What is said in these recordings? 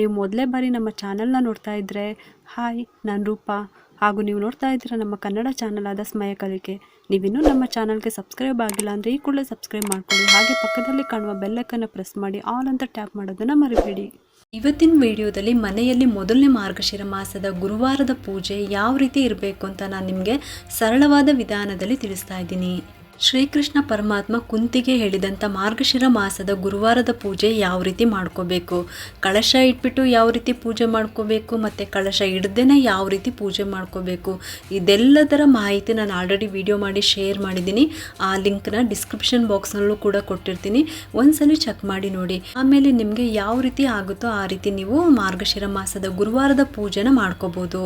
ನೀವು ಮೊದಲೇ ಬಾರಿ ನಮ್ಮ ಚಾನಲ್ನ ನೋಡ್ತಾ ಇದ್ದರೆ ಹಾಯ್, ನಾನು ರೂಪಾ. ಹಾಗೂ ನೀವು ನೋಡ್ತಾ ಇದ್ದೀರಾ ನಮ್ಮ ಕನ್ನಡ ಚಾನಲ್ ಆದ ಸ್ಮಯ ಕಲಿಕೆ. ನೀವಿನ್ನೂ ನಮ್ಮ ಚಾನಲ್ಗೆ ಸಬ್ಸ್ಕ್ರೈಬ್ ಆಗಿಲ್ಲ ಅಂದರೆ ಈ ಕೂಡಲೇ ಸಬ್ಸ್ಕ್ರೈಬ್ ಮಾಡ್ಕೊಳ್ಳಿ. ಹಾಗೆ ಪಕ್ಕದಲ್ಲಿ ಕಾಣುವ ಬೆಲ್ಲೈಕನ್ನು ಪ್ರೆಸ್ ಮಾಡಿ ಆಲ್ ಅಂತ ಟ್ಯಾಪ್ ಮಾಡೋದನ್ನು ಮರಿಬೇಡಿ. ಇವತ್ತಿನ ವಿಡಿಯೋದಲ್ಲಿ ಮನೆಯಲ್ಲಿ ಮೊದಲನೇ ಮಾರ್ಗಶಿರ ಮಾಸದ ಗುರುವಾರದ ಪೂಜೆ ಯಾವ ರೀತಿ ಇರಬೇಕು ಅಂತ ನಾನು ನಿಮಗೆ ಸರಳವಾದ ವಿಧಾನದಲ್ಲಿ ತಿಳಿಸ್ತಾ ಇದ್ದೀನಿ. ಶ್ರೀಕೃಷ್ಣ ಪರಮಾತ್ಮ ಕುಂತಿಗೆ ಹೇಳಿದಂಥ ಮಾರ್ಗಶಿರ ಮಾಸದ ಗುರುವಾರದ ಪೂಜೆ ಯಾವ ರೀತಿ ಮಾಡ್ಕೋಬೇಕು, ಕಳಶ ಇಟ್ಬಿಟ್ಟು ಯಾವ ರೀತಿ ಪೂಜೆ ಮಾಡ್ಕೋಬೇಕು ಮತ್ತು ಕಳಶ ಇಡ್ದೇನೆ ಯಾವ ರೀತಿ ಪೂಜೆ ಮಾಡ್ಕೋಬೇಕು, ಇದೆಲ್ಲದರ ಮಾಹಿತಿ ನಾನು ಆಲ್ರೆಡಿ ವಿಡಿಯೋ ಮಾಡಿ ಶೇರ್ ಮಾಡಿದ್ದೀನಿ. ಆ ಲಿಂಕ್ನ ಡಿಸ್ಕ್ರಿಪ್ಷನ್ ಬಾಕ್ಸ್ನಲ್ಲೂ ಕೂಡ ಕೊಟ್ಟಿರ್ತೀನಿ, ಒಂದ್ಸಲಿ ಚೆಕ್ ಮಾಡಿ ನೋಡಿ. ಆಮೇಲೆ ನಿಮಗೆ ಯಾವ ರೀತಿ ಆಗುತ್ತೋ ಆ ರೀತಿ ನೀವು ಮಾರ್ಗಶಿರ ಮಾಸದ ಗುರುವಾರದ ಪೂಜೆನ ಮಾಡ್ಕೋಬೋದು.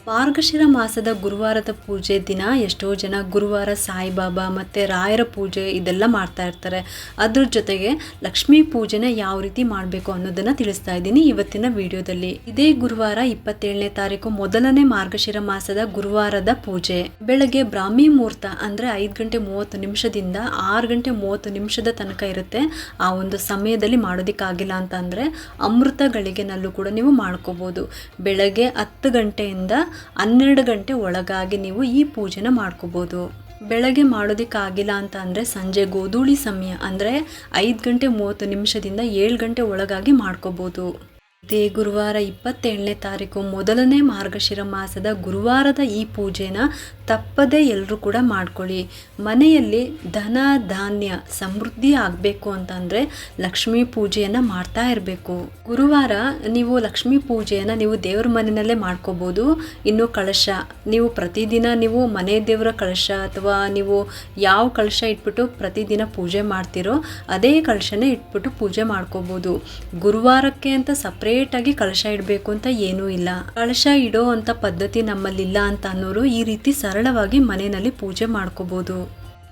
ಮಾರ್ಗಶಿರ ಮಾಸದ ಗುರುವಾರದ ಪೂಜೆ ದಿನ ಎಷ್ಟೋ ಜನ ಗುರುವಾರ ಸಾಯಿಬಾಬಾ ಮತ್ತು ರಾಯರ ಪೂಜೆ ಇದೆಲ್ಲ ಮಾಡ್ತಾ ಇರ್ತಾರೆ. ಅದ್ರ ಜೊತೆಗೆ ಲಕ್ಷ್ಮೀ ಪೂಜೆನ ಯಾವ ರೀತಿ ಮಾಡಬೇಕು ಅನ್ನೋದನ್ನು ತಿಳಿಸ್ತಾ ಇದ್ದೀನಿ ಇವತ್ತಿನ ವಿಡಿಯೋದಲ್ಲಿ. ಇದೇ ಗುರುವಾರ 27ನೇ ತಾರೀಕು ಮೊದಲನೇ ಮಾರ್ಗಶಿರ ಮಾಸದ ಗುರುವಾರದ ಪೂಜೆ ಬೆಳಗ್ಗೆ ಬ್ರಾಹ್ಮಿ ಮುಹೂರ್ತ ಅಂದರೆ 5:30 6:30 ತನಕ ಇರುತ್ತೆ. ಆ ಒಂದು ಸಮಯದಲ್ಲಿ ಮಾಡೋದಕ್ಕಾಗಿಲ್ಲ ಅಂತ ಅಂದರೆ ಅಮೃತ ಗಳಿಗೆನಲ್ಲೂ ಕೂಡ ನೀವು ಮಾಡ್ಕೋಬೋದು. ಬೆಳಗ್ಗೆ 10 ಗಂಟೆಯಿಂದ 12 ಗಂಟೆ ಒಳಗಾಗಿ ನೀವು ಈ ಪೂಜೆನ ಮಾಡ್ಕೋಬೋದು. ಬೆಳಗ್ಗೆ ಮಾಡೋದಕ್ಕಾಗಿಲ್ಲ ಅಂತ ಅಂದರೆ ಸಂಜೆ ಗೋಧೂಳಿ ಸಮಯ ಅಂದರೆ 5:30 7 ಗಂಟೆ ಒಳಗಾಗಿ ಮಾಡ್ಕೋಬೋದು. ಇದೇ ಗುರುವಾರ 27ನೇ ತಾರೀಕು ಮೊದಲನೇ ಮಾರ್ಗಶಿರ ಮಾಸದ ಗುರುವಾರದ ಈ ಪೂಜೆನ ತಪ್ಪದೇ ಎಲ್ಲರೂ ಕೂಡ ಮಾಡ್ಕೊಳ್ಳಿ. ಮನೆಯಲ್ಲಿ ಧನ ಧಾನ್ಯ ಸಮೃದ್ಧಿ ಆಗಬೇಕು ಅಂತಂದರೆ ಲಕ್ಷ್ಮೀ ಪೂಜೆಯನ್ನು ಮಾಡ್ತಾ ಇರಬೇಕು. ಗುರುವಾರ ನೀವು ಲಕ್ಷ್ಮೀ ಪೂಜೆಯನ್ನು ನೀವು ದೇವ್ರ ಮನೆಯಲ್ಲೇ ಮಾಡ್ಕೋಬೋದು. ಇನ್ನು ಕಳಶ ನೀವು ಪ್ರತಿದಿನ ನೀವು ಮನೆ ದೇವರ ಕಳಶ ಅಥವಾ ನೀವು ಯಾವ ಕಳಶ ಇಟ್ಬಿಟ್ಟು ಪ್ರತಿದಿನ ಪೂಜೆ ಮಾಡ್ತೀರೋ ಅದೇ ಕಳಶನೇ ಇಟ್ಬಿಟ್ಟು ಪೂಜೆ ಮಾಡ್ಕೋಬೋದು. ಗುರುವಾರಕ್ಕೆ ಅಂತ ಸಪ್ರೇಟಾಗಿ ಕಳಶ ಇಡಬೇಕು ಅಂತ ಏನೂ ಇಲ್ಲ. ಕಳಶ ಇಡೋ ಅಂತ ಪದ್ಧತಿ ನಮ್ಮಲ್ಲಿಲ್ಲ ಅಂತ ಅನ್ನೋರು ಈ ರೀತಿ ಸರಳವಾಗಿ ಮನೆಯಲ್ಲಿ ಪೂಜೆ ಮಾಡ್ಕೋಬೋದು.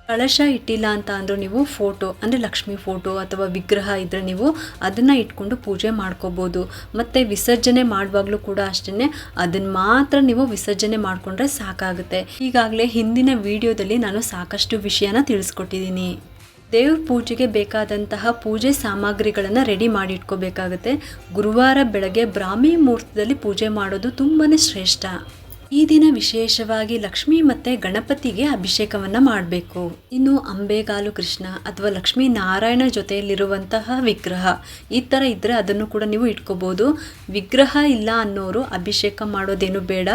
ಕಳಶ ಇಟ್ಟಿಲ್ಲ ಅಂತ ಅಂದರೂ ನೀವು ಫೋಟೋ ಅಂದರೆ ಲಕ್ಷ್ಮಿ ಫೋಟೋ ಅಥವಾ ವಿಗ್ರಹ ಇದ್ದರೆ ನೀವು ಅದನ್ನು ಇಟ್ಕೊಂಡು ಪೂಜೆ ಮಾಡ್ಕೋಬೋದು. ಮತ್ತು ವಿಸರ್ಜನೆ ಮಾಡುವಾಗಲೂ ಕೂಡ ಅಷ್ಟೇ ಅದನ್ನು ಮಾತ್ರ ನೀವು ವಿಸರ್ಜನೆ ಮಾಡಿಕೊಂಡ್ರೆ ಸಾಕಾಗುತ್ತೆ. ಈಗಾಗಲೇ ಹಿಂದಿನ ವಿಡಿಯೋದಲ್ಲಿ ನಾನು ಸಾಕಷ್ಟು ವಿಷಯನ ತಿಳಿಸ್ಕೊಟ್ಟಿದ್ದೀನಿ. ದೇವ್ರ ಪೂಜೆಗೆ ಬೇಕಾದಂತಹ ಪೂಜೆ ಸಾಮಗ್ರಿಗಳನ್ನು ರೆಡಿ ಮಾಡಿ ಇಟ್ಕೋಬೇಕಾಗುತ್ತೆ. ಗುರುವಾರ ಬೆಳಗ್ಗೆ ಬ್ರಾಹ್ಮಿ ಮುಹೂರ್ತದಲ್ಲಿ ಪೂಜೆ ಮಾಡೋದು ತುಂಬಾ ಶ್ರೇಷ್ಠ. ಈ ದಿನ ವಿಶೇಷವಾಗಿ ಲಕ್ಷ್ಮಿ ಮತ್ತು ಗಣಪತಿಗೆ ಅಭಿಷೇಕವನ್ನು ಮಾಡಬೇಕು. ಇನ್ನು ಅಂಬೆಗಾಲು ಕೃಷ್ಣ ಅಥವಾ ಲಕ್ಷ್ಮೀ ನಾರಾಯಣ ಜೊತೆಯಲ್ಲಿರುವಂತಹ ವಿಗ್ರಹ ಈ ಥರ ಇದ್ದರೆ ಅದನ್ನು ಕೂಡ ನೀವು ಇಟ್ಕೋಬೋದು. ವಿಗ್ರಹ ಇಲ್ಲ ಅನ್ನೋರು ಅಭಿಷೇಕ ಮಾಡೋದೇನು ಬೇಡ,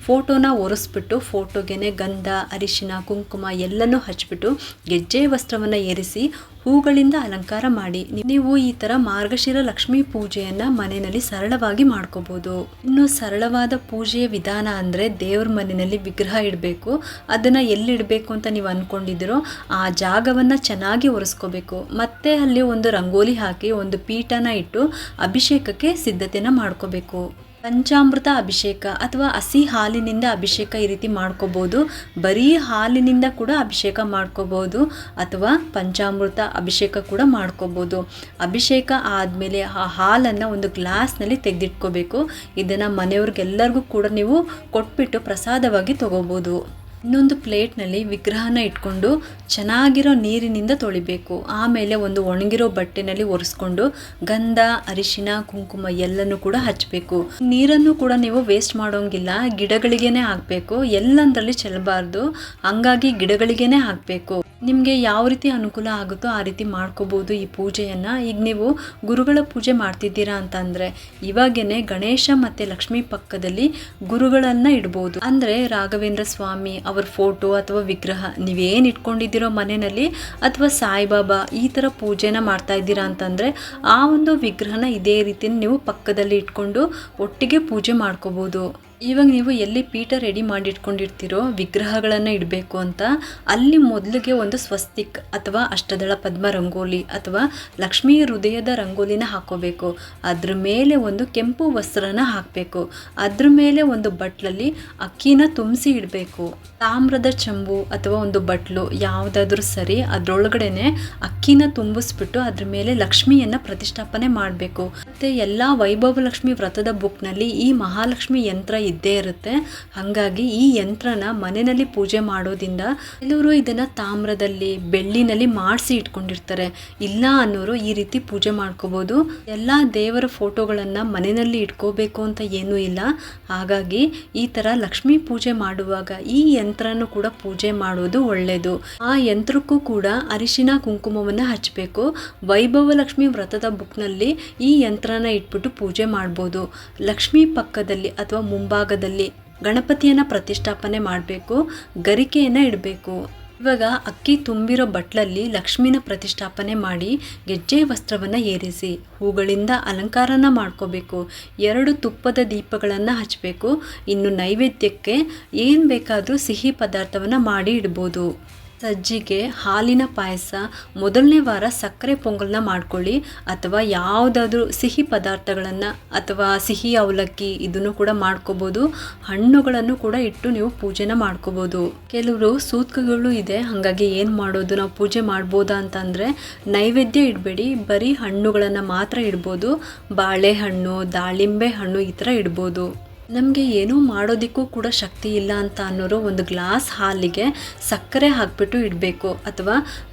ಫೋಟೋನ ಒರೆಸ್ಬಿಟ್ಟು ಫೋಟೋಗೆನೆ ಗಂಧ ಅರಿಶಿನ ಕುಂಕುಮ ಎಲ್ಲನೂ ಹಚ್ಬಿಟ್ಟು ಗೆಜ್ಜೆ ವಸ್ತ್ರವನ್ನು ಏರಿಸಿ ಹೂಗಳಿಂದ ಅಲಂಕಾರ ಮಾಡಿ ನೀವು ಈ ಥರ ಮಾರ್ಗಶಿರ ಲಕ್ಷ್ಮೀ ಪೂಜೆಯನ್ನು ಮನೆಯಲ್ಲಿ ಸರಳವಾಗಿ ಮಾಡ್ಕೋಬೋದು. ಇನ್ನು ಸರಳವಾದ ಪೂಜೆಯ ವಿಧಾನ ಅಂದರೆ ದೇವ್ರ ಮನೆಯಲ್ಲಿ ವಿಗ್ರಹ ಇಡಬೇಕು. ಅದನ್ನು ಎಲ್ಲಿಡಬೇಕು ಅಂತ ನೀವು ಅಂದ್ಕೊಂಡಿದ್ದೀರೋ ಆ ಜಾಗವನ್ನು ಚೆನ್ನಾಗಿ ಒರೆಸ್ಕೋಬೇಕು. ಮತ್ತೆ ಅಲ್ಲಿ ಒಂದು ರಂಗೋಲಿ ಹಾಕಿ ಒಂದು ಪೀಠನ ಇಟ್ಟು ಅಭಿಷೇಕಕ್ಕೆ ಸಿದ್ಧತೆನ ಮಾಡ್ಕೋಬೇಕು. ಪಂಚಾಮೃತ ಅಭಿಷೇಕ ಅಥವಾ ಹಸಿ ಹಾಲಿನಿಂದ ಅಭಿಷೇಕ ಈ ರೀತಿ ಮಾಡ್ಕೋಬೋದು. ಬರೀ ಹಾಲಿನಿಂದ ಕೂಡ ಅಭಿಷೇಕ ಮಾಡ್ಕೋಬೋದು ಅಥವಾ ಪಂಚಾಮೃತ ಅಭಿಷೇಕ ಕೂಡ ಮಾಡ್ಕೋಬೋದು. ಅಭಿಷೇಕ ಆದಮೇಲೆ ಆ ಹಾಲನ್ನು ಒಂದು ಗ್ಲಾಸ್ನಲ್ಲಿ ತೆಗೆದಿಟ್ಕೋಬೇಕು. ಇದನ್ನು ಮನೆಯವ್ರಿಗೆಲ್ಲರಿಗೂ ಕೂಡ ನೀವು ಕೊಟ್ಬಿಟ್ಟು ಪ್ರಸಾದವಾಗಿ ತಗೋಬೋದು. ಇನ್ನೊಂದು ಪ್ಲೇಟ್ನಲ್ಲಿ ವಿಗ್ರಹನ ಇಟ್ಕೊಂಡು ಚೆನ್ನಾಗಿರೋ ನೀರಿನಿಂದ ತೊಳಿಬೇಕು. ಆಮೇಲೆ ಒಂದು ಒಣಗಿರೋ ಬಟ್ಟೆನಲ್ಲಿ ಒರೆಸ್ಕೊಂಡು ಗಂಧ ಅರಿಶಿನ ಕುಂಕುಮ ಎಲ್ಲನೂ ಕೂಡ ಹಚ್ಚಬೇಕು. ನೀರನ್ನು ಕೂಡ ನೀವು ವೇಸ್ಟ್ ಮಾಡೋಂಗಿಲ್ಲ, ಗಿಡಗಳಿಗೇನೆ ಹಾಕಬೇಕು. ಎಲ್ಲಂದ್ರಲ್ಲಿ ಚೆಲ್ಲಬಾರ್ದು, ಹಂಗಾಗಿ ಗಿಡಗಳಿಗೇನೆ ಹಾಕಬೇಕು. ನಿಮಗೆ ಯಾವ ರೀತಿ ಅನುಕೂಲ ಆಗುತ್ತೋ ಆ ರೀತಿ ಮಾಡ್ಕೋಬೋದು ಈ ಪೂಜೆಯನ್ನು. ಈಗ ನೀವು ಗುರುಗಳ ಪೂಜೆ ಮಾಡ್ತಿದ್ದೀರಾ ಅಂತಂದರೆ ಇವಾಗೇನೆ ಗಣೇಶ ಮತ್ತು ಲಕ್ಷ್ಮೀ ಪಕ್ಕದಲ್ಲಿ ಗುರುಗಳನ್ನು ಇಡ್ಬೋದು. ಅಂದರೆ ರಾಘವೇಂದ್ರ ಸ್ವಾಮಿ ಅವ್ರ ಫೋಟೋ ಅಥವಾ ವಿಗ್ರಹ ನೀವೇನು ಇಟ್ಕೊಂಡಿದ್ದೀರೋ ಮನೆಯಲ್ಲಿ ಅಥವಾ ಸಾಯಿಬಾಬಾ ಈ ಥರ ಪೂಜೆನ ಮಾಡ್ತಾ ಇದ್ದೀರಾ ಅಂತಂದರೆ ಆ ಒಂದು ವಿಗ್ರಹನ ಇದೇ ರೀತಿ ನೀವು ಪಕ್ಕದಲ್ಲಿ ಇಟ್ಕೊಂಡು ಒಟ್ಟಿಗೆ ಪೂಜೆ ಮಾಡ್ಕೋಬೋದು. ಇವಾಗ ನೀವು ಎಲ್ಲಿ ಪೀಠ ರೆಡಿ ಮಾಡಿಟ್ಕೊಂಡಿರ್ತೀರೋ ವಿಗ್ರಹಗಳನ್ನು ಇಡಬೇಕು ಅಂತ ಅಲ್ಲಿ ಮೊದಲಿಗೆ ಒಂದು ಸ್ವಸ್ತಿಕ್ ಅಥವಾ ಅಷ್ಟದಳ ಪದ್ಮ ರಂಗೋಲಿ ಅಥವಾ ಲಕ್ಷ್ಮೀ ಹೃದಯದ ರಂಗೋಲಿನ ಹಾಕೋಬೇಕು. ಅದ್ರ ಮೇಲೆ ಒಂದು ಕೆಂಪು ವಸ್ತ್ರನ ಹಾಕಬೇಕು. ಅದ್ರ ಮೇಲೆ ಒಂದು ಬಟ್ಲಲ್ಲಿ ಅಕ್ಕಿನ ತುಂಬಿಸಿ ಇಡಬೇಕು. ತಾಮ್ರದ ಚಂಬು ಅಥವಾ ಒಂದು ಬಟ್ಲು ಯಾವುದಾದ್ರೂ ಸರಿ, ಅದರೊಳಗಡೆನೆ ಅಕ್ಕಿನ ತುಂಬಿಸ್ಬಿಟ್ಟು ಅದ್ರ ಮೇಲೆ ಲಕ್ಷ್ಮಿಯನ್ನು ಪ್ರತಿಷ್ಠಾಪನೆ ಮಾಡಬೇಕು. ಮತ್ತು ಎಲ್ಲ ವೈಭವಲಕ್ಷ್ಮಿ ವ್ರತದ ಬುಕ್ನಲ್ಲಿ ಈ ಮಹಾಲಕ್ಷ್ಮಿ ಯಂತ್ರ ಇದ್ದೇ ಇರುತ್ತೆ. ಹಾಗಾಗಿ ಈ ಯಂತ್ರನ ಮನೆಯಲ್ಲಿ ಪೂಜೆ ಮಾಡೋದ್ರಿಂದ ಕೆಲವರು ಇದನ್ನು ತಾಮ್ರದಲ್ಲಿ ಬೆಳ್ಳಿನಲ್ಲಿ ಮಾಡಿಸಿ ಇಟ್ಕೊಂಡಿರ್ತಾರೆ. ಇಲ್ಲ ಅನ್ನೋರು ಈ ರೀತಿ ಪೂಜೆ ಮಾಡ್ಕೋಬೋದು. ಎಲ್ಲ ದೇವರ ಫೋಟೋಗಳನ್ನು ಮನೆಯಲ್ಲಿ ಇಟ್ಕೋಬೇಕು ಅಂತ ಏನೂ ಇಲ್ಲ. ಹಾಗಾಗಿ ಈ ಥರ ಲಕ್ಷ್ಮೀ ಪೂಜೆ ಮಾಡುವಾಗ ಈ ಯಂತ್ರನೂ ಕೂಡ ಪೂಜೆ ಮಾಡೋದು ಒಳ್ಳೆಯದು. ಆ ಯಂತ್ರಕ್ಕೂ ಕೂಡ ಅರಿಶಿನ ಕುಂಕುಮವನ್ನು ಹಚ್ಚಬೇಕು. ವೈಭವಲಕ್ಷ್ಮಿ ವ್ರತದ ಬುಕ್ನಲ್ಲಿ ಈ ಯಂತ್ರನ ಇಟ್ಬಿಟ್ಟು ಪೂಜೆ ಮಾಡ್ಬೋದು. ಲಕ್ಷ್ಮಿ ಪಕ್ಕದಲ್ಲಿ ಅಥವಾ ಮುಂಭಾಗದಲ್ಲಿ ಗಣಪತಿಯನ್ನು ಪ್ರತಿಷ್ಠಾಪನೆ ಮಾಡಬೇಕು. ಗರಿಕೆಯನ್ನು ಇಡಬೇಕು. ಇವಾಗ ಅಕ್ಕಿ ತುಂಬಿರೋ ಬಟ್ಲಲ್ಲಿ ಲಕ್ಷ್ಮಿನ ಪ್ರತಿಷ್ಠಾಪನೆ ಮಾಡಿ ಗೆಜ್ಜೆ ವಸ್ತ್ರವನ್ನು ಏರಿಸಿ ಹೂಗಳಿಂದ ಅಲಂಕಾರನ ಮಾಡ್ಕೋಬೇಕು. 2 ತುಪ್ಪದ ದೀಪಗಳನ್ನು ಹಚ್ಚಬೇಕು. ಇನ್ನು ನೈವೇದ್ಯಕ್ಕೆ ಏನು ಬೇಕಾದರೂ ಸಿಹಿ ಪದಾರ್ಥವನ್ನು ಮಾಡಿ ಇಡ್ಬೋದು. ಸಜ್ಜಿಗೆ, ಹಾಲಿನ ಪಾಯಸ, ಮೊದಲನೇ ವಾರ ಸಕ್ಕರೆ ಪೊಂಗಲ್ನ ಮಾಡ್ಕೊಳ್ಳಿ. ಅಥವಾ ಯಾವುದಾದ್ರೂ ಸಿಹಿ ಪದಾರ್ಥಗಳನ್ನು ಅಥವಾ ಸಿಹಿ ಅವಲಕ್ಕಿ ಇದನ್ನು ಕೂಡ ಮಾಡ್ಕೋಬೋದು. ಹಣ್ಣುಗಳನ್ನು ಕೂಡ ಇಟ್ಟು ನೀವು ಪೂಜೆನ ಮಾಡ್ಕೋಬೋದು. ಕೆಲವರು ಸೂತ್ಕಗಳು ಇದೆ, ಹಾಗಾಗಿ ಏನು ಮಾಡೋದು, ನಾವು ಪೂಜೆ ಮಾಡ್ಬೋದಾ ಅಂತಂದರೆ ನೈವೇದ್ಯ ಇಡಬೇಡಿ, ಬರೀ ಹಣ್ಣುಗಳನ್ನು ಮಾತ್ರ ಇಡ್ಬೋದು. ಬಾಳೆಹಣ್ಣು, ದಾಳಿಂಬೆ ಹಣ್ಣು ಈ ಥರ ಇಡ್ಬೋದು. ನಮಗೆ ಏನೂ ಮಾಡೋದಕ್ಕೂ ಕೂಡ ಶಕ್ತಿ ಇಲ್ಲ ಅಂತ ಅನ್ನೋರು ಒಂದು ಗ್ಲಾಸ್ ಹಾಲಿಗೆ ಸಕ್ಕರೆ ಹಾಕಿಬಿಟ್ಟು ಇಡಬೇಕು. ಅಥವಾ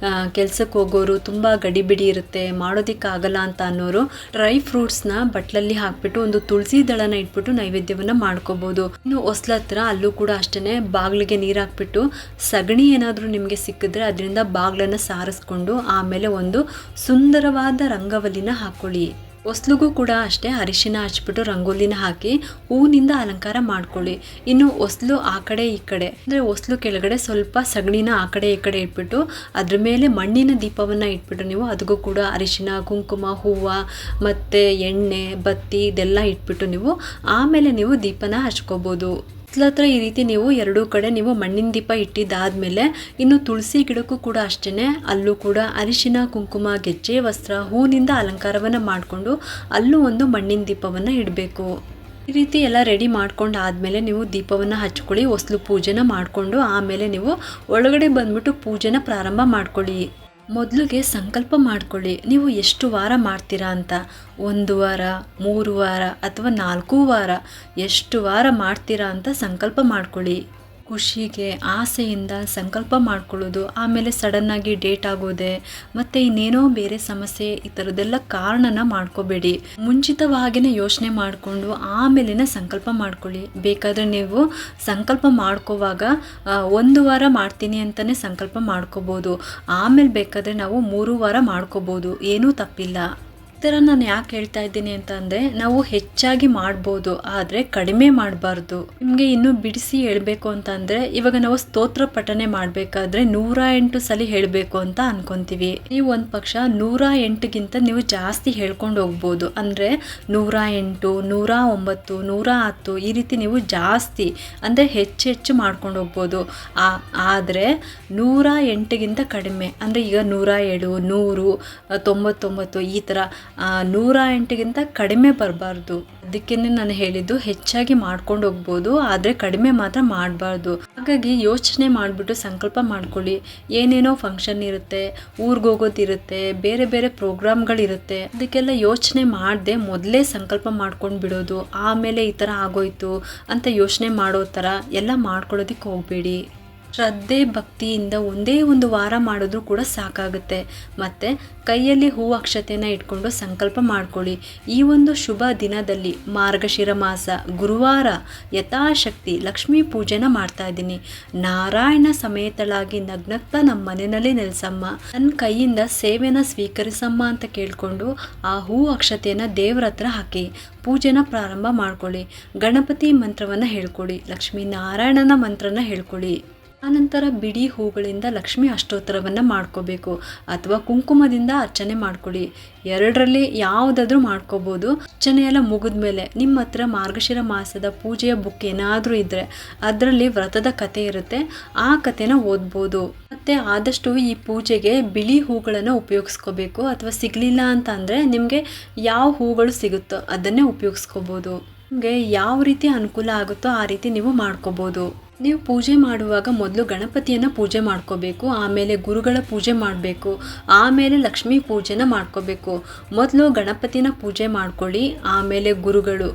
ಕೆಲಸಕ್ಕೆ ಹೋಗೋರು ತುಂಬ ಗಡಿಬಿಡಿ ಇರುತ್ತೆ, ಮಾಡೋದಕ್ಕಾಗಲ್ಲ ಅಂತ ಅನ್ನೋರು ಡ್ರೈ ಫ್ರೂಟ್ಸ್ನ ಬಟ್ಲಲ್ಲಿ ಹಾಕಿಬಿಟ್ಟು ಒಂದು ತುಳಸಿ ದಳನ ಇಟ್ಬಿಟ್ಟು ನೈವೇದ್ಯವನ್ನು ಮಾಡ್ಕೋಬೋದು. ಇನ್ನು ಹೊಸ್ಲ ಹತ್ರ ಅಲ್ಲೂ ಕೂಡ ಅಷ್ಟೇ ಬಾಗಿಲಿಗೆ ನೀರು ಹಾಕ್ಬಿಟ್ಟು ಸಗಣಿ ಏನಾದರೂ ನಿಮಗೆ ಸಿಕ್ಕಿದ್ರೆ ಅದರಿಂದ ಬಾಗಿಲನ್ನು ಸಾರಿಸ್ಕೊಂಡು ಆಮೇಲೆ ಒಂದು ಸುಂದರವಾದ ರಂಗವಲ್ಲಿನ ಹಾಕ್ಕೊಳ್ಳಿ. ಹೊಸ್ಲಿಗೂ ಕೂಡ ಅಷ್ಟೇ ಅರಿಶಿನ ಹಚ್ಬಿಟ್ಟು ರಂಗೋಲಿನ ಹಾಕಿ ಹೂವಿನಿಂದ ಅಲಂಕಾರ ಮಾಡ್ಕೊಳ್ಳಿ. ಇನ್ನು ಹೊಸ್ಲು ಆ ಕಡೆ ಈ ಕಡೆ ಅಂದರೆ ಹೊಸ್ಲು ಕೆಳಗಡೆ ಸ್ವಲ್ಪ ಸಗಣಿನ ಆ ಕಡೆ ಈ ಕಡೆ ಇಟ್ಬಿಟ್ಟು ಅದ್ರ ಮೇಲೆ ಮಣ್ಣಿನ ದೀಪವನ್ನು ಇಟ್ಬಿಟ್ಟು ನೀವು ಅದಕ್ಕೂ ಕೂಡ ಅರಿಶಿನ ಕುಂಕುಮ ಹೂವು ಮತ್ತು ಎಣ್ಣೆ ಬತ್ತಿ ಇದೆಲ್ಲ ಇಟ್ಬಿಟ್ಟು ನೀವು ಆಮೇಲೆ ನೀವು ದೀಪನ ಹಚ್ಕೋಬೋದು. ಹತ್ರ ಈ ರೀತಿ ನೀವು 2 ಕಡೆ ನೀವು ಮಣ್ಣಿನ ದೀಪ ಇಟ್ಟಿದ್ದಾದಮೇಲೆ ಇನ್ನು ತುಳಸಿ ಗಿಡಕ್ಕೂ ಕೂಡ ಅಷ್ಟೇ ಅಲ್ಲೂ ಕೂಡ ಅರಿಶಿನ ಕುಂಕುಮ ಗೆಜ್ಜೆ ವಸ್ತ್ರ ಹೂವಿನಿಂದ ಅಲಂಕಾರವನ್ನು ಮಾಡಿಕೊಂಡು ಅಲ್ಲೂ ಒಂದು ಮಣ್ಣಿನ ದೀಪವನ್ನು ಇಡಬೇಕು. ಈ ರೀತಿ ಎಲ್ಲ ರೆಡಿ ಮಾಡ್ಕೊಂಡು ಆದಮೇಲೆ ನೀವು ದೀಪವನ್ನು ಹಚ್ಕೊಳ್ಳಿ. ಹೊಸ್ಲು ಪೂಜೆನ ಮಾಡಿಕೊಂಡು ಆಮೇಲೆ ನೀವು ಒಳಗಡೆ ಬಂದ್ಬಿಟ್ಟು ಪೂಜೆನ ಪ್ರಾರಂಭ ಮಾಡ್ಕೊಳ್ಳಿ. ಮೊದಲಿಗೆ ಸಂಕಲ್ಪ ಮಾಡ್ಕೊಳ್ಳಿ, ನೀವು ಎಷ್ಟು ವಾರ ಮಾಡ್ತೀರಾ ಅಂತ. 1 ವಾರ, 3 ವಾರ ಅಥವಾ 4 ವಾರ, ಎಷ್ಟು ವಾರ ಮಾಡ್ತೀರಾ ಅಂತ ಸಂಕಲ್ಪ ಮಾಡ್ಕೊಳ್ಳಿ. ಖುಷಿಗೆ ಆಸೆಯಿಂದ ಸಂಕಲ್ಪ ಮಾಡ್ಕೊಳ್ಳೋದು ಆಮೇಲೆ ಸಡನ್ನಾಗಿ ಡೇಟ್ ಆಗೋದೆ ಮತ್ತು ಇನ್ನೇನೋ ಬೇರೆ ಸಮಸ್ಯೆ ಈ ಥರದ್ದೆಲ್ಲ ಕಾರಣನ ಮಾಡ್ಕೋಬೇಡಿ. ಮುಂಚಿತವಾಗಿಯೇ ಯೋಚನೆ ಮಾಡಿಕೊಂಡು ಆಮೇಲೆ ಸಂಕಲ್ಪ ಮಾಡ್ಕೊಳ್ಳಿ. ಬೇಕಾದರೆ ನೀವು ಸಂಕಲ್ಪ ಮಾಡ್ಕೋವಾಗ 1 ವಾರ ಮಾಡ್ತೀನಿ ಅಂತಲೇ ಸಂಕಲ್ಪ ಮಾಡ್ಕೋಬೋದು. ಆಮೇಲೆ ಬೇಕಾದರೆ ನಾವು 3 ವಾರ ಮಾಡ್ಕೋಬೋದು, ಏನೂ ತಪ್ಪಿಲ್ಲ. ಈ ಥರ ನಾನು ಯಾಕೆ ಹೇಳ್ತಾ ಇದ್ದೀನಿ ಅಂತ ಅಂದರೆ ನಾವು ಹೆಚ್ಚಾಗಿ ಮಾಡ್ಬೋದು, ಆದರೆ ಕಡಿಮೆ ಮಾಡಬಾರ್ದು. ನಿಮಗೆ ಇನ್ನೂ ಬಿಡಿಸಿ ಹೇಳಬೇಕು ಅಂತಂದರೆ ಇವಾಗ ನಾವು ಸ್ತೋತ್ರ ಪಠನೆ ಮಾಡಬೇಕಾದ್ರೆ 108 ಸಲ ಹೇಳಬೇಕು ಅಂತ ಅನ್ಕೊತೀವಿ. ನೀವು ಒಂದು ಪಕ್ಷ 108ಗಿಂತ ನೀವು ಜಾಸ್ತಿ ಹೇಳ್ಕೊಂಡು ಹೋಗ್ಬೋದು. ಅಂದರೆ 108, 109, 110 ಈ ರೀತಿ ನೀವು ಜಾಸ್ತಿ ಅಂದರೆ ಹೆಚ್ಚು ಮಾಡ್ಕೊಂಡು ಹೋಗ್ಬೋದು. ಆದರೆ 108ಗಿಂತ ಕಡಿಮೆ ಅಂದರೆ ಈಗ 107, 100, 99 ಈ ಥರ 108ಗಿಂತ ಕಡಿಮೆ ಬರಬಾರ್ದು. ಅದಕ್ಕೇ ನಾನು ಹೇಳಿದ್ದು ಹೆಚ್ಚಾಗಿ ಮಾಡ್ಕೊಂಡು ಹೋಗ್ಬೋದು, ಆದರೆ ಕಡಿಮೆ ಮಾತ್ರ ಮಾಡಬಾರ್ದು. ಹಾಗಾಗಿ ಯೋಚನೆ ಮಾಡಿಬಿಟ್ಟು ಸಂಕಲ್ಪ ಮಾಡ್ಕೊಳ್ಳಿ. ಏನೇನೋ ಫಂಕ್ಷನ್ ಇರುತ್ತೆ, ಊರಿಗೆ ಹೋಗೋದಿರುತ್ತೆ, ಬೇರೆ ಬೇರೆ ಪ್ರೋಗ್ರಾಮ್ಗಳಿರುತ್ತೆ, ಅದಕ್ಕೆಲ್ಲ ಯೋಚನೆ ಮಾಡದೆ ಮೊದಲೇ ಸಂಕಲ್ಪ ಮಾಡ್ಕೊಂಡು ಬಿಡೋದು. ಆಮೇಲೆ ಈ ಥರ ಆಗೋಯ್ತು ಅಂತ ಯೋಚನೆ ಮಾಡೋ ಥರ ಎಲ್ಲ ಮಾಡ್ಕೊಳ್ಳೋದಕ್ಕೆ ಹೋಗಬೇಡಿ. ಶ್ರದ್ಧೆ ಭಕ್ತಿಯಿಂದ ಒಂದೇ ಒಂದು ವಾರ ಮಾಡಿದ್ರೂ ಕೂಡ ಸಾಕಾಗುತ್ತೆ. ಮತ್ತು ಕೈಯಲ್ಲಿ ಹೂ ಅಕ್ಷತೆನ ಇಟ್ಕೊಂಡು ಸಂಕಲ್ಪ ಮಾಡ್ಕೊಳ್ಳಿ. ಈ ಒಂದು ಶುಭ ದಿನದಲ್ಲಿ ಮಾರ್ಗಶಿರ ಮಾಸ ಗುರುವಾರ ಯಥಾಶಕ್ತಿ ಲಕ್ಷ್ಮೀ ಪೂಜೆನ ಮಾಡ್ತಾ ಇದ್ದೀನಿ. ನಾರಾಯಣ ಸಮೇತಳಾಗಿ ನಗ್ನಗ್ತಾ ನಮ್ಮ ಮನೆಯಲ್ಲಿ ನೆಲೆಸಮ್ಮ, ನನ್ನ ಕೈಯಿಂದ ಸೇವೆನ ಸ್ವೀಕರಿಸಮ್ಮ ಅಂತ ಕೇಳಿಕೊಂಡು ಆ ಹೂ ಅಕ್ಷತೆಯನ್ನು ದೇವ್ರ ಹತ್ರ ಹಾಕಿ ಪೂಜೆನ ಪ್ರಾರಂಭ ಮಾಡ್ಕೊಳ್ಳಿ. ಗಣಪತಿ ಮಂತ್ರವನ್ನು ಹೇಳ್ಕೊಳ್ಳಿ, ಲಕ್ಷ್ಮೀ ನಾರಾಯಣನ ಮಂತ್ರನ ಹೇಳ್ಕೊಳ್ಳಿ. ಆನಂತರ ಬಿಡಿ ಹೂಗಳಿಂದ ಲಕ್ಷ್ಮೀ ಅಷ್ಟೋತ್ತರವನ್ನು ಮಾಡ್ಕೋಬೇಕು ಅಥವಾ ಕುಂಕುಮದಿಂದ ಅರ್ಚನೆ ಮಾಡ್ಕೊಳ್ಳಿ. 2ರಲ್ಲಿ ಯಾವುದಾದ್ರೂ ಮಾಡ್ಕೋಬೋದು. ಅರ್ಚನೆ ಎಲ್ಲ ಮುಗಿದ ಮೇಲೆ ನಿಮ್ಮ ಹತ್ರ ಮಾರ್ಗಶಿರ ಮಾಸದ ಪೂಜೆಯ ಬುಕ್ ಏನಾದರೂ ಇದ್ದರೆ ಅದರಲ್ಲಿ ವ್ರತದ ಕತೆ ಇರುತ್ತೆ, ಆ ಕತೆನ ಓದ್ಬೋದು. ಮತ್ತು ಆದಷ್ಟು ಈ ಪೂಜೆಗೆ ಬಿಳಿ ಹೂಗಳನ್ನು ಉಪಯೋಗಿಸ್ಕೋಬೇಕು. ಅಥವಾ ಸಿಗಲಿಲ್ಲ ಅಂತ ಅಂದರೆ ನಿಮಗೆ ಯಾವ ಹೂಗಳು ಸಿಗುತ್ತೋ ಅದನ್ನೇ ಉಪಯೋಗಿಸ್ಕೋಬೋದು. ನಿಮಗೆ ಯಾವ ರೀತಿ ಅನುಕೂಲ ಆಗುತ್ತೋ ಆ ರೀತಿ ನೀವು ಮಾಡ್ಕೋಬೋದು. ನೀವು ಪೂಜೆ ಮಾಡುವಾಗ ಮೊದಲು ಗಣಪತಿಯನ್ನು ಪೂಜೆ ಮಾಡ್ಕೋಬೇಕು, ಆಮೇಲೆ ಗುರುಗಳ ಪೂಜೆ ಮಾಡಬೇಕು, ಆಮೇಲೆ ಲಕ್ಷ್ಮೀ ಪೂಜೆನ ಮಾಡ್ಕೋಬೇಕು. ಮೊದಲು ಗಣಪತಿನ ಪೂಜೆ ಮಾಡ್ಕೊಳ್ಳಿ, ಆಮೇಲೆ ಗುರುಗಳು,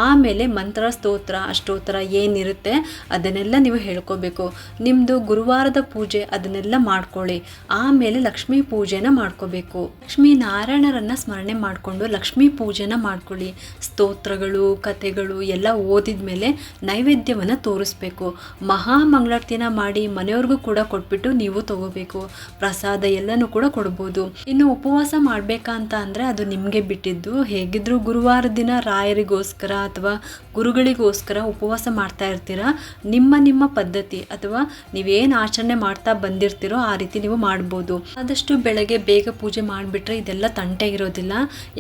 ಆಮೇಲೆ ಮಂತ್ರ ಸ್ತೋತ್ರ ಅಷ್ಟೋತ್ರ ಏನಿರುತ್ತೆ ಅದನ್ನೆಲ್ಲ ನೀವು ಹೇಳ್ಕೋಬೇಕು. ನಿಮ್ಮದು ಗುರುವಾರದ ಪೂಜೆ ಅದನ್ನೆಲ್ಲ ಮಾಡ್ಕೊಳ್ಳಿ, ಆಮೇಲೆ ಲಕ್ಷ್ಮೀ ಪೂಜೆನ ಮಾಡ್ಕೋಬೇಕು. ಲಕ್ಷ್ಮೀ ನಾರಾಯಣರನ್ನ ಸ್ಮರಣೆ ಮಾಡಿಕೊಂಡು ಲಕ್ಷ್ಮೀ ಪೂಜೆನ ಮಾಡ್ಕೊಳ್ಳಿ. ಸ್ತೋತ್ರಗಳು ಕಥೆಗಳು ಎಲ್ಲ ಓದಿದ ಮೇಲೆ ನೈವೇದ್ಯವನ್ನು ತೋರಿಸ್ಬೇಕು. ಮಹಾಮಂಗಳಾರತಿನ ಮಾಡಿ ಮನೆಯವ್ರಿಗೂ ಕೂಡ ಕೊಟ್ಬಿಟ್ಟು ನೀವು ತಗೋಬೇಕು. ಪ್ರಸಾದ ಎಲ್ಲನೂ ಕೂಡ ಕೊಡ್ಬೋದು. ಇನ್ನು ಉಪವಾಸ ಮಾಡಬೇಕಂತ ಅಂದರೆ ಅದು ನಿಮಗೆ ಬಿಟ್ಟಿದ್ದು. ಹೇಗಿದ್ರು ಗುರುವಾರ ದಿನ ರಾಯರಿಗೋಸ್ಕರ ಅಥವಾ ಗುರುಗಳಿಗೋಸ್ಕರ ಉಪವಾಸ ಮಾಡ್ತಾ ಇರ್ತೀರಾ. ನಿಮ್ಮ ಪದ್ಧತಿ ಅಥವಾ ನೀವೇನು ಆಚರಣೆ ಮಾಡ್ತಾ ಬಂದಿರ್ತೀರೋ ಆ ರೀತಿ ನೀವು ಮಾಡ್ಬೋದು. ಆದಷ್ಟು ಬೆಳಗ್ಗೆ ಬೇಗ ಪೂಜೆ ಮಾಡಿಬಿಟ್ರೆ ಇದೆಲ್ಲ ತಂಟೆ ಇರೋದಿಲ್ಲ.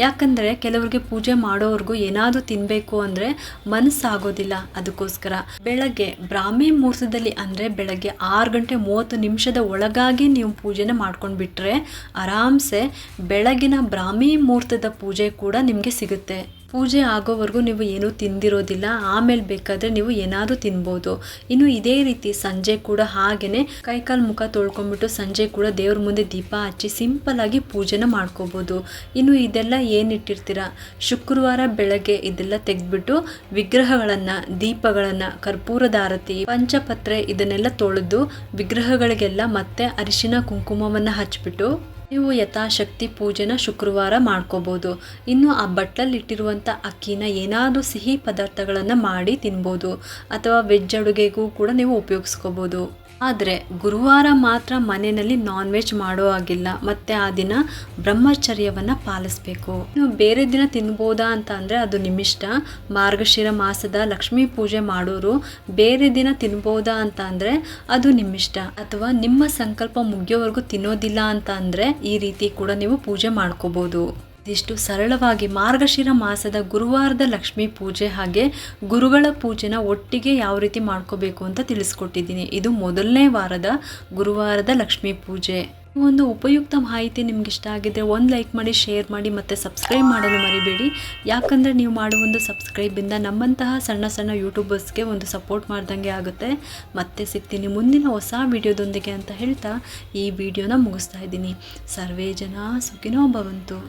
ಯಾಕಂದರೆ ಕೆಲವ್ರಿಗೆ ಪೂಜೆ ಮಾಡೋವ್ರಿಗೂ ಏನಾದರೂ ತಿನ್ನಬೇಕು ಅಂದರೆ ಮನಸ್ಸಾಗೋದಿಲ್ಲ. ಅದಕ್ಕೋಸ್ಕರ ಬೆಳಗ್ಗೆ ಬ್ರಾಹ್ಮಿ ಮುಹೂರ್ತದಲ್ಲಿ ಅಂದರೆ ಬೆಳಗ್ಗೆ 6:30 ಒಳಗಾಗಿ ನೀವು ಪೂಜೆನ ಮಾಡ್ಕೊಂಡು ಬಿಟ್ಟರೆ ಆರಾಮ್ಸೆ ಬೆಳಗಿನ ಬ್ರಾಹ್ಮಿ ಮುಹೂರ್ತದ ಪೂಜೆ ಕೂಡ ನಿಮಗೆ ಸಿಗುತ್ತೆ. ಪೂಜೆ ಆಗೋವರೆಗೂ ನೀವು ಏನೂ ತಿಂದಿರೋದಿಲ್ಲ. ಆಮೇಲೆ ಬೇಕಾದರೆ ನೀವು ಏನಾದರೂ ತಿನ್ಬೋದು. ಇನ್ನು ಇದೇ ರೀತಿ ಸಂಜೆ ಕೂಡ ಹಾಗೆಯೇ ಕೈಕಾಲು ಮುಖ ತೊಳ್ಕೊಂಡ್ಬಿಟ್ಟು ಸಂಜೆ ಕೂಡ ದೇವ್ರ ಮುಂದೆ ದೀಪ ಹಚ್ಚಿ ಸಿಂಪಲ್ಲಾಗಿ ಪೂಜೆನ ಮಾಡ್ಕೋಬೋದು. ಇನ್ನು ಇದೆಲ್ಲ ಏನಿಟ್ಟಿರ್ತೀರ ಶುಕ್ರವಾರ ಬೆಳಗ್ಗೆ ಇದೆಲ್ಲ ತೆಗೆದ್ಬಿಟ್ಟು ವಿಗ್ರಹಗಳನ್ನು, ದೀಪಗಳನ್ನು, ಕರ್ಪೂರದ ಆರತಿ, ಪಂಚಪತ್ರೆ ಇದನ್ನೆಲ್ಲ ತೊಳೆದು ವಿಗ್ರಹಗಳಿಗೆಲ್ಲ ಮತ್ತೆ ಅರಿಶಿನ ಕುಂಕುಮವನ್ನು ಹಚ್ಬಿಟ್ಟು ನೀವು ಯಥಾಶಕ್ತಿ ಪೂಜೆನ ಶುಕ್ರವಾರ ಮಾಡ್ಕೋಬೋದು. ಇನ್ನು ಆ ಬಟ್ಲಲ್ಲಿಟ್ಟಿರುವಂಥ ಅಕ್ಕಿನ ಏನಾದರೂ ಸಿಹಿ ಪದಾರ್ಥಗಳನ್ನು ಮಾಡಿ ತಿನ್ಬೋದು ಅಥವಾ ವೆಜ್ ಅಡುಗೆಗೂ ಕೂಡ ನೀವು ಉಪಯೋಗಿಸ್ಕೋಬೋದು. ಆದರೆ ಗುರುವಾರ ಮಾತ್ರ ಮನೆಯಲ್ಲಿ ನಾನ್ ವೆಜ್ ಮಾಡೋ ಹಾಗಿಲ್ಲ. ಮತ್ತು ಆ ದಿನ ಬ್ರಹ್ಮಚರ್ಯವನ್ನು ಪಾಲಿಸಬೇಕು. ನೀವು ಬೇರೆ ದಿನ ತಿನ್ಬೋದಾ ಅಂತ ಅಂದರೆ ಅದು ನಿಮ್ಮಿಷ್ಟ. ಮಾರ್ಗಶಿರ ಮಾಸದ ಲಕ್ಷ್ಮೀ ಪೂಜೆ ಮಾಡೋರು ಬೇರೆ ದಿನ ತಿನ್ಬೋದಾ ಅಂತ ಅಂದರೆ ಅದು ನಿಮ್ಮಿಷ್ಟ. ಅಥವಾ ನಿಮ್ಮ ಸಂಕಲ್ಪ ಮುಗಿಯೋವರೆಗೂ ತಿನ್ನೋದಿಲ್ಲ ಅಂತ ಅಂದರೆ ಈ ರೀತಿ ಕೂಡ ನೀವು ಪೂಜೆ ಮಾಡ್ಕೋಬೋದು. ಇದಿಷ್ಟು ಸರಳವಾಗಿ ಮಾರ್ಗಶಿರ ಮಾಸದ ಗುರುವಾರದ ಲಕ್ಷ್ಮೀ ಪೂಜೆ ಹಾಗೆ ಗುರುಗಳ ಪೂಜೆನ ಒಟ್ಟಿಗೆ ಯಾವ ರೀತಿ ಮಾಡ್ಕೋಬೇಕು ಅಂತ ತಿಳಿಸ್ಕೊಟ್ಟಿದ್ದೀನಿ. ಇದು ಮೊದಲನೇ ವಾರದ ಗುರುವಾರದ ಲಕ್ಷ್ಮೀ ಪೂಜೆ. ಒಂದು ಉಪಯುಕ್ತ ಮಾಹಿತಿ ನಿಮ್ಗೆ ಇಷ್ಟ ಆಗಿದ್ರೆ ಒಂದು ಲೈಕ್ ಮಾಡಿ, ಶೇರ್ ಮಾಡಿ ಮತ್ತು ಸಬ್ಸ್ಕ್ರೈಬ್ ಮಾಡಲು ಮರಿಬೇಡಿ. ಯಾಕಂದರೆ ನೀವು ಮಾಡುವ ಒಂದು ಸಬ್ಸ್ಕ್ರೈಬಿಂದ ನಮ್ಮಂತಹ ಸಣ್ಣ ಯೂಟ್ಯೂಬರ್ಸ್ಗೆ ಒಂದು ಸಪೋರ್ಟ್ ಮಾಡ್ದಂಗೆ ಆಗುತ್ತೆ. ಮತ್ತೆ ಸಿಗ್ತೀನಿ ಮುಂದಿನ ಹೊಸ ವಿಡಿಯೋದೊಂದಿಗೆ ಅಂತ ಹೇಳ್ತಾ ಈ ವಿಡಿಯೋನ ಮುಗಿಸ್ತಾ ಇದ್ದೀನಿ. ಸರ್ವೇ ಜನ ಸುಖಿನೋ ಭವಂತು.